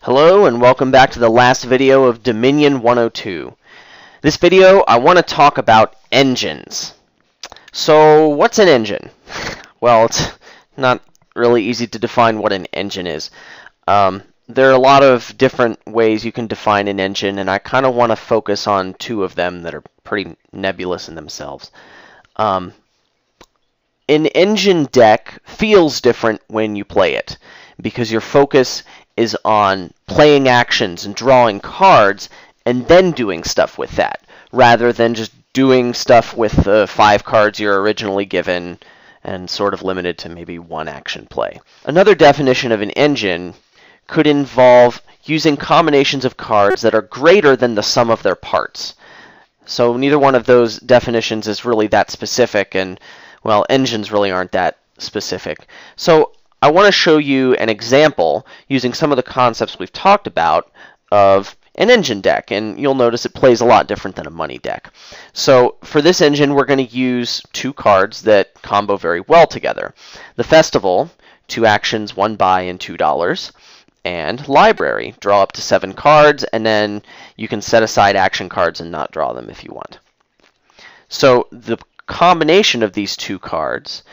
Hello and welcome back to the last video of Dominion 102. This video I want to talk about engines. So what's an engine? Well, it's not really easy to define what an engine is. There are a lot of different ways you can define an engine, and I kind of want to focus on two of them that are pretty nebulous in themselves. An engine deck feels different when you play it because your focus is on playing actions and drawing cards and then doing stuff with that, rather than just doing stuff with the 5 cards you're originally given and sort of limited to maybe one action play. Another definition of an engine could involve using combinations of cards that are greater than the sum of their parts. So neither one of those definitions is really that specific, and well, engines really aren't that specific. So I want to show you an example using some of the concepts we've talked about of an engine deck, and you'll notice it plays a lot different than a money deck. So for this engine, we're going to use 2 cards that combo very well together. The Festival, 2 actions, 1 buy, and $2. And Library, draw up to 7 cards, and then you can set aside action cards and not draw them if you want. So the combination of these 2 cards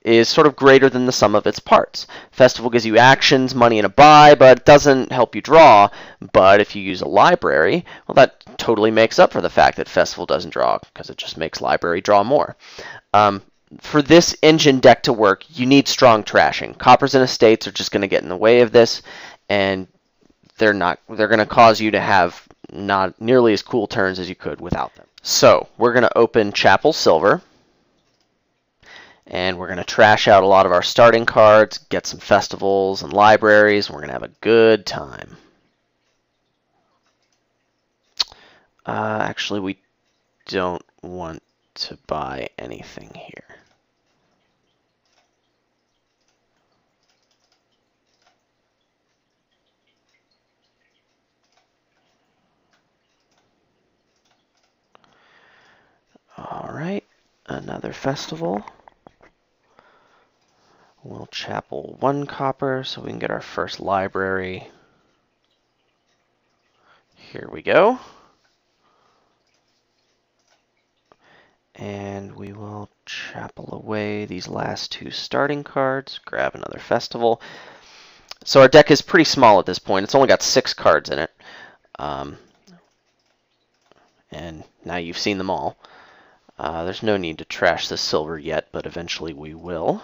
is sort of greater than the sum of its parts. Festival gives you actions, money, and a buy, but it doesn't help you draw. But if you use a Library, well, that totally makes up for the fact that Festival doesn't draw, because it just makes Library draw more. For this engine deck to work, you need strong trashing. Coppers and Estates are just going to get in the way of this, and they're going to cause you to have not nearly as cool turns as you could without them. So we're going to open Chapel Silver, and we're going to trash out a lot of our starting cards, get some festivals and libraries, and we're going to have a good time. Actually, we don't want to buy anything here. All right, another festival. We'll Chapel 1 copper so we can get our first library. Here we go. And we will Chapel away these last 2 starting cards, grab another festival. So our deck is pretty small at this point. It's only got 6 cards in it. And now you've seen them all. There's no need to trash the silver yet, but eventually we will.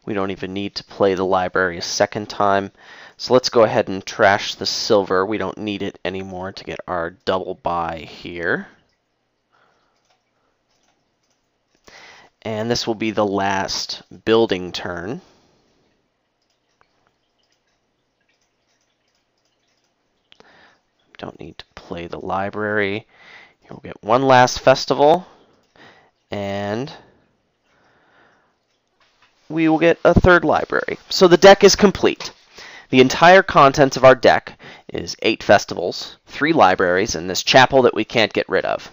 We don't even need to play the library a second time. So let's go ahead and trash the silver. We don't need it anymore to get our double buy here. And this will be the last building turn. Don't need to play the library. We'll get one last festival, and we will get a 3rd library. So the deck is complete. The entire contents of our deck is 8 festivals, 3 libraries, and this chapel that we can't get rid of.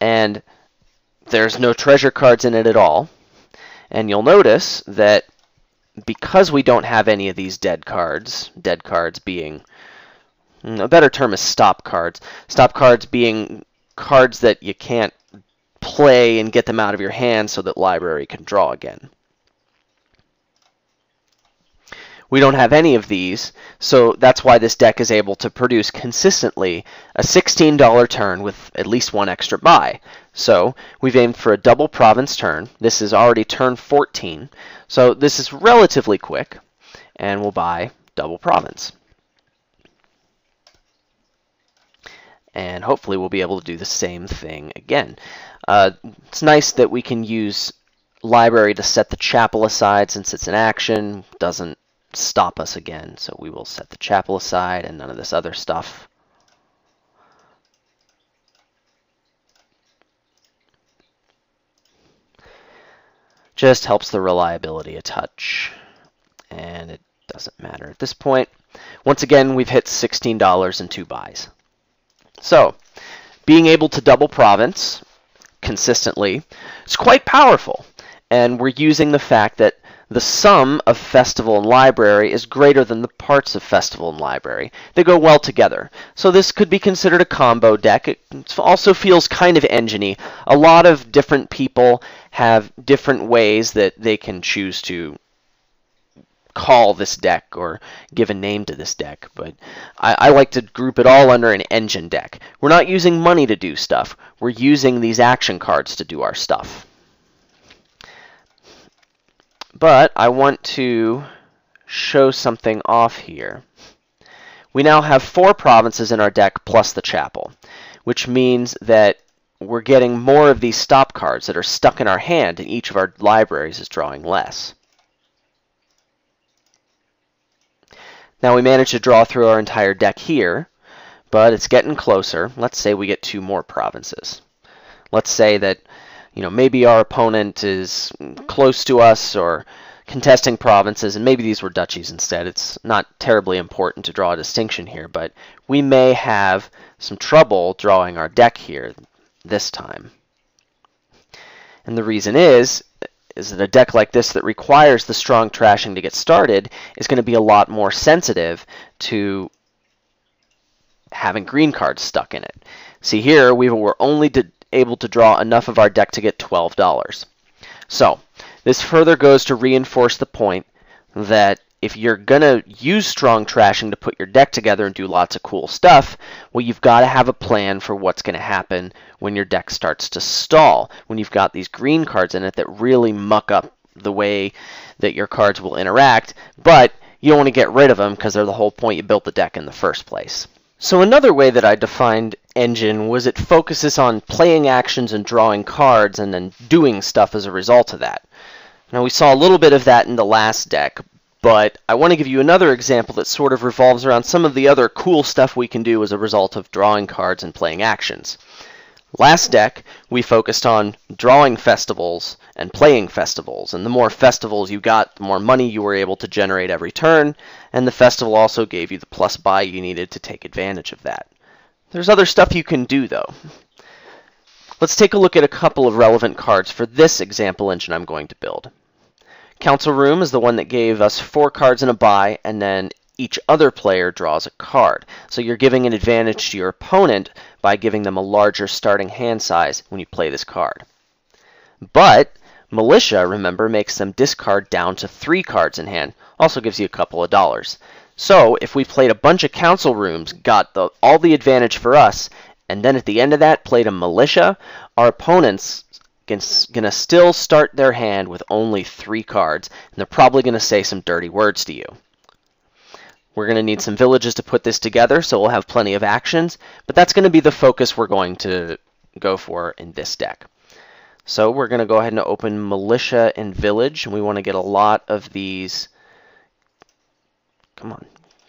And there's no treasure cards in it at all. And you'll notice that because we don't have any of these dead cards being, a better term is stop cards being cards that you can't play and get them out of your hand so that library can draw again. We don't have any of these, so that's why this deck is able to produce consistently a $16 turn with at least 1 extra buy. So we've aimed for a double province turn. This is already turn 14, so this is relatively quick, and we'll buy double province. And hopefully we'll be able to do the same thing again. It's nice that we can use library to set the chapel aside since it's an action. Doesn't stop us again, so we will set the chapel aside and none of this other stuff. Just helps the reliability a touch. And it doesn't matter at this point. Once again, we've hit $16 in 2 buys. So, being able to double province consistently is quite powerful. And we're using the fact that the sum of Festival and Library is greater than the parts of Festival and Library. They go well together. So this could be considered a combo deck. It also feels kind of engine-y. A lot of different people have different ways that they can choose to call this deck or give a name to this deck, but I like to group it all under an engine deck. We're not using money to do stuff. We're using these action cards to do our stuff. But I want to show something off here. We now have 4 provinces in our deck plus the chapel, which means that we're getting more of these stop cards that are stuck in our hand, and each of our libraries is drawing less. Now we managed to draw through our entire deck here, but it's getting closer. Let's say we get 2 more provinces. Let's say that maybe our opponent is close to us or contesting provinces, and maybe these were duchies instead. It's not terribly important to draw a distinction here, but we may have some trouble drawing our deck here this time. And the reason is that a deck like this that requires the strong trashing to get started is going to be a lot more sensitive to having green cards stuck in it. See here, we were only able to draw enough of our deck to get $12. So this further goes to reinforce the point that if you're going to use strong trashing to put your deck together and do lots of cool stuff, well, you've got to have a plan for what's going to happen when your deck starts to stall, when you've got these green cards in it that really muck up the way that your cards will interact, but you don't want to get rid of them because they're the whole point you built the deck in the first place. So another way that I defined engine was it focuses on playing actions and drawing cards and then doing stuff as a result of that. Now we saw a little bit of that in the last deck, but I want to give you another example that sort of revolves around some of the other cool stuff we can do as a result of drawing cards and playing actions. Last deck, we focused on drawing festivals and playing festivals, and the more festivals you got, the more money you were able to generate every turn, and the festival also gave you the plus buy you needed to take advantage of that. There's other stuff you can do, though. Let's take a look at a couple of relevant cards for this example engine I'm going to build. Council Room is the one that gave us 4 cards in a buy, and then each other player draws a card. So you're giving an advantage to your opponent by giving them a larger starting hand size when you play this card. But Militia, remember, makes them discard down to 3 cards in hand. Also gives you a couple of dollars. So if we played a bunch of Council Rooms, got all the advantage for us, and then at the end of that played a Militia, our opponent's going to still start their hand with only 3 cards, and they're probably going to say some dirty words to you. We're going to need some villages to put this together, so we'll have plenty of actions, but that's going to be the focus we're going to go for in this deck. So we're going to go ahead and open Militia and Village, and we want to get a lot of these, going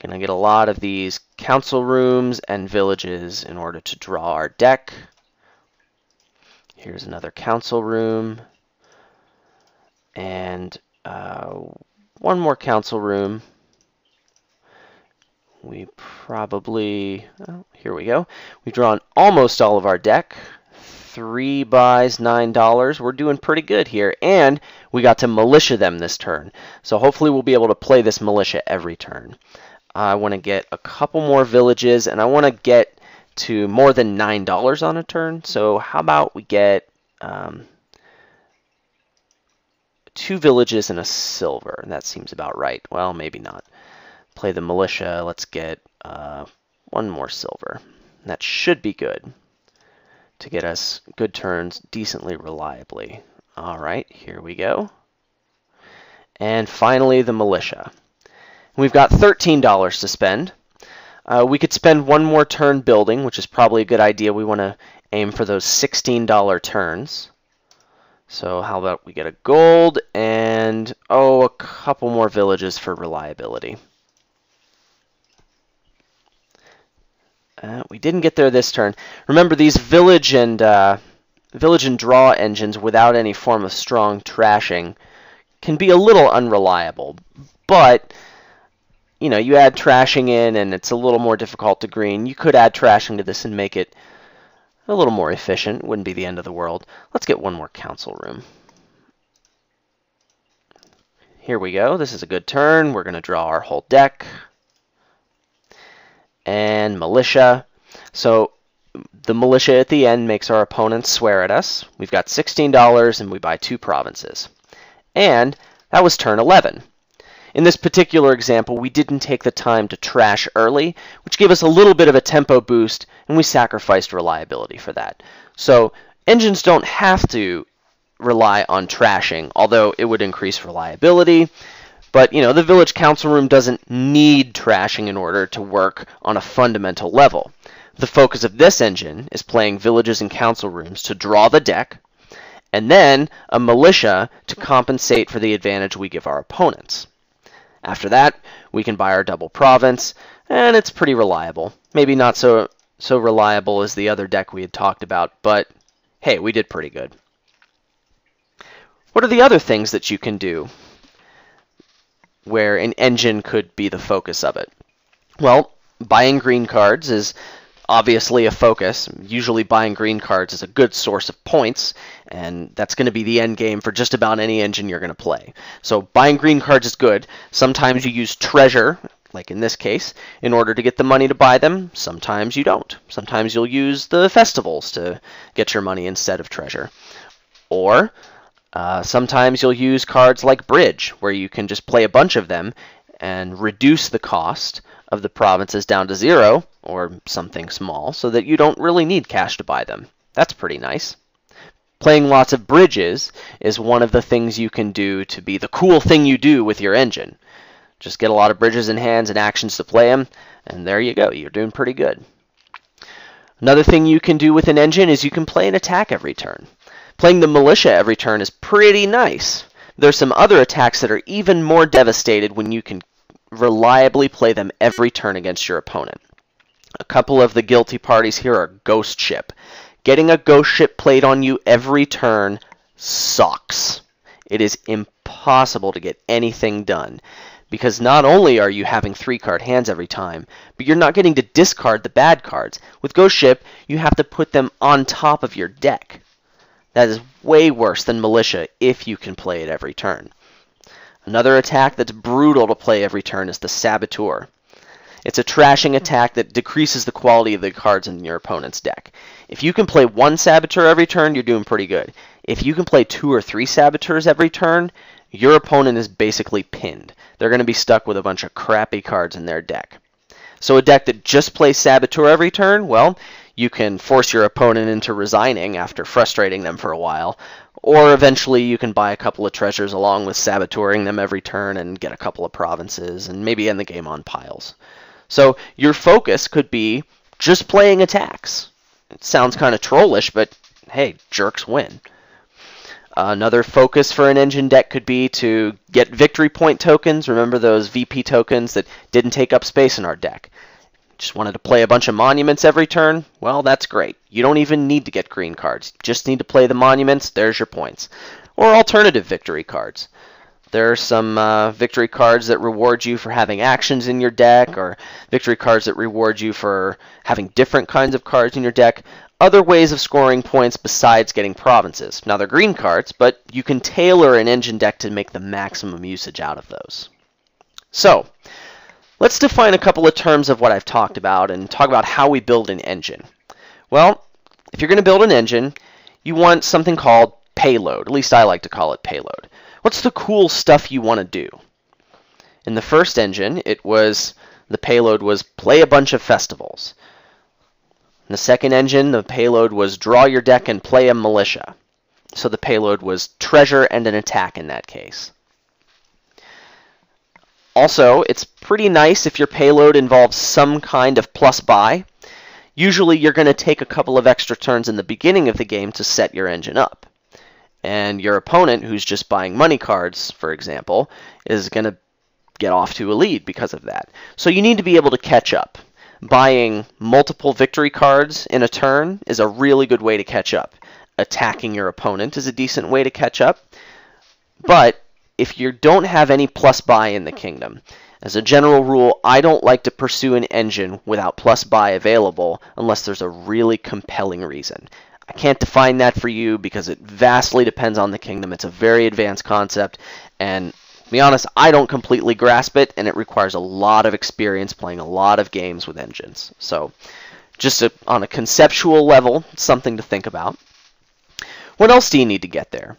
to get a lot of these Council Rooms and Villages in order to draw our deck. Here's another Council Room, and one more Council Room. We probably, here we go. We've drawn almost all of our deck. 3 buys, $9. We're doing pretty good here. And we got to Militia them this turn. So hopefully we'll be able to play this Militia every turn. I want to get a couple more villages, and I want to get to more than $9 on a turn. So how about we get 2 villages and a silver. That seems about right. Well, maybe not. Play the Militia. Let's get 1 more silver. That should be good to get us good turns decently reliably. All right, here we go. And finally, the Militia. We've got $13 to spend. We could spend 1 more turn building, which is probably a good idea. We want to aim for those $16 turns. So how about we get a gold and, a couple more villages for reliability. We didn't get there this turn. Remember, these village and village and draw engines without any form of strong trashing can be a little unreliable, but you add trashing in and it's a little more difficult to green. You could add trashing to this and make it a little more efficient. Wouldn't be the end of the world. Let's get one more council room. Here we go. This is a good turn. We're going to draw our whole deck. And militia. So the militia at the end makes our opponents swear at us. We've got $16 and we buy 2 provinces. And that was turn 11. In this particular example, we didn't take the time to trash early, which gave us a little bit of a tempo boost, and we sacrificed reliability for that. So engines don't have to rely on trashing, although it would increase reliability. But, the village council room doesn't need trashing in order to work on a fundamental level. The focus of this engine is playing villages and council rooms to draw the deck, and then a militia to compensate for the advantage we give our opponents. After that, we can buy our double province, and it's pretty reliable. Maybe not so reliable as the other deck we had talked about, but hey, we did pretty good. What are the other things that you can do where an engine could be the focus of it? Well, buying green cards is obviously a focus. Usually buying green cards is a good source of points, and that's going to be the end game for just about any engine you're going to play. So buying green cards is good. Sometimes you use treasure, like in this case, in order to get the money to buy them. Sometimes you don't. Sometimes you'll use the festivals to get your money instead of treasure. Or sometimes you'll use cards like bridge, where you can just play a bunch of them and reduce the cost of the provinces down to 0, or something small, so that you don't really need cash to buy them. That's pretty nice. Playing lots of bridges is one of the things you can do to be the cool thing you do with your engine. Just get a lot of bridges in hands and actions to play them, and there you go. You're doing pretty good. Another thing you can do with an engine is you can play an attack every turn. Playing the militia every turn is pretty nice. There's some other attacks that are even more devastated when you can reliably play them every turn against your opponent. A couple of the guilty parties here are Ghost Ship. Getting a Ghost Ship played on you every turn sucks. It is impossible to get anything done, because not only are you having 3-card hands every time, but you're not getting to discard the bad cards. With Ghost Ship, you have to put them on top of your deck. That is way worse than militia if you can play it every turn. Another attack that's brutal to play every turn is the Saboteur. It's a trashing attack that decreases the quality of the cards in your opponent's deck. If you can play 1 Saboteur every turn, you're doing pretty good. If you can play 2 or 3 Saboteurs every turn, your opponent is basically pinned. They're going to be stuck with a bunch of crappy cards in their deck. So a deck that just plays Saboteur every turn, well, you can force your opponent into resigning after frustrating them for a while, or eventually you can buy a couple of treasures along with saboteuring them every turn and get a couple of provinces and maybe end the game on piles. So your focus could be just playing attacks. It sounds kind of trollish, but hey, jerks win. Another focus for an engine deck could be to get victory point tokens. Remember those VP tokens that didn't take up space in our deck? Just wanted to play a bunch of monuments every turn? Well, that's great. You don't even need to get green cards. You just need to play the monuments. There's your points. Or alternative victory cards. There are some victory cards that reward you for having actions in your deck, or victory cards that reward you for having different kinds of cards in your deck. Other ways of scoring points besides getting provinces. Now, they're green cards, but you can tailor an engine deck to make the maximum usage out of those. So, let's define a couple of terms of what I've talked about and talk about how we build an engine. Well, if you're going to build an engine, you want something called payload. At least I like to call it payload. What's the cool stuff you want to do? In the first engine, the payload was play a bunch of festivals. In the second engine, the payload was draw your deck and play a militia. So the payload was treasure and an attack in that case. Also, it's pretty nice if your payload involves some kind of plus buy. Usually you're going to take a couple of extra turns in the beginning of the game to set your engine up. And your opponent, who's just buying money cards, for example, is going to get off to a lead because of that. So you need to be able to catch up. Buying multiple victory cards in a turn is a really good way to catch up. attacking your opponent is a decent way to catch up. But if you don't have any plus buy in the kingdom, as a general rule, I don't like to pursue an engine without plus buy available unless there's a really compelling reason. I can't define that for you because it vastly depends on the kingdom. It's a very advanced concept, and to be honest, I don't completely grasp it, and it requires a lot of experience playing a lot of games with engines. So just on a conceptual level, something to think about. What else do you need to get there?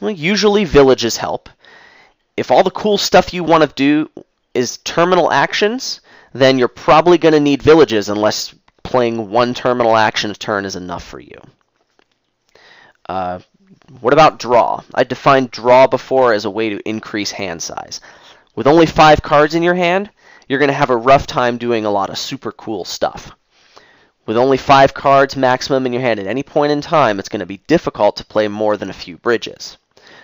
Well, usually villages help. If all the cool stuff you want to do is terminal actions, then you're probably going to need villages unless playing one terminal action a turn is enough for you. What about draw? I defined draw before as a way to increase hand size. With only 5 cards in your hand, you're going to have a rough time doing a lot of super cool stuff. With only 5 cards maximum in your hand at any point in time, it's going to be difficult to play more than a few bridges.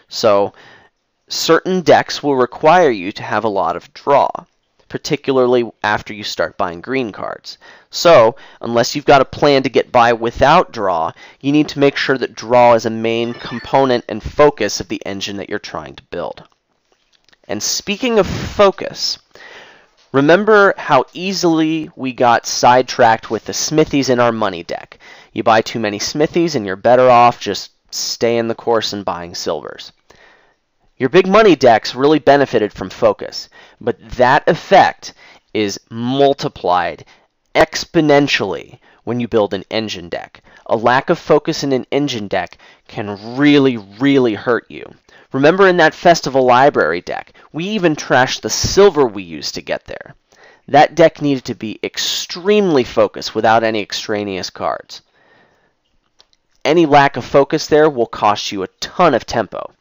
So certain decks will require you to have a lot of draw, particularly after you start buying green cards. So, unless you've got a plan to get by without draw, you need to make sure that draw is a main component and focus of the engine that you're trying to build. And speaking of focus, remember how easily we got sidetracked with the smithies in our money deck. You buy too many smithies and you're better off just staying the course and buying silvers. Your big money decks really benefited from focus, but that effect is multiplied exponentially when you build an engine deck. A lack of focus in an engine deck can really, really hurt you. Remember in that Festival Library deck, we even trashed the silver we used to get there. That deck needed to be extremely focused without any extraneous cards. Any lack of focus there will cost you a ton of tempo.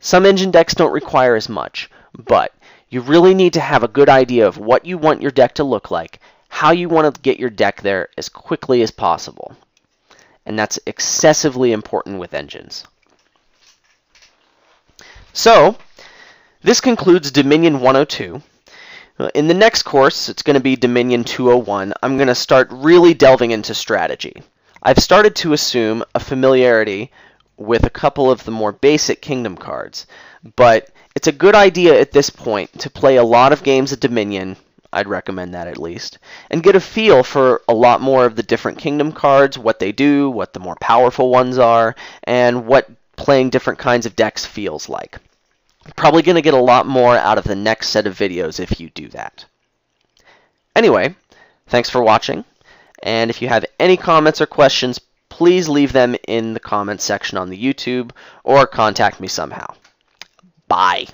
Some engine decks don't require as much, but you really need to have a good idea of what you want your deck to look like, how you want to get your deck there as quickly as possible. And that's excessively important with engines. So, this concludes Dominion 102. In the next course, it's going to be Dominion 201. I'm going to start really delving into strategy. I've started to assume a familiarity with a couple of the more basic kingdom cards, but it's a good idea at this point to play a lot of games of Dominion, I'd recommend that at least, and get a feel for a lot more of the different kingdom cards, what they do, what the more powerful ones are, and what playing different kinds of decks feels like. You're probably going to get a lot more out of the next set of videos if you do that. Anyway, thanks for watching, and if you have any comments or questions, please leave them in the comments section on the YouTube or contact me somehow. Bye.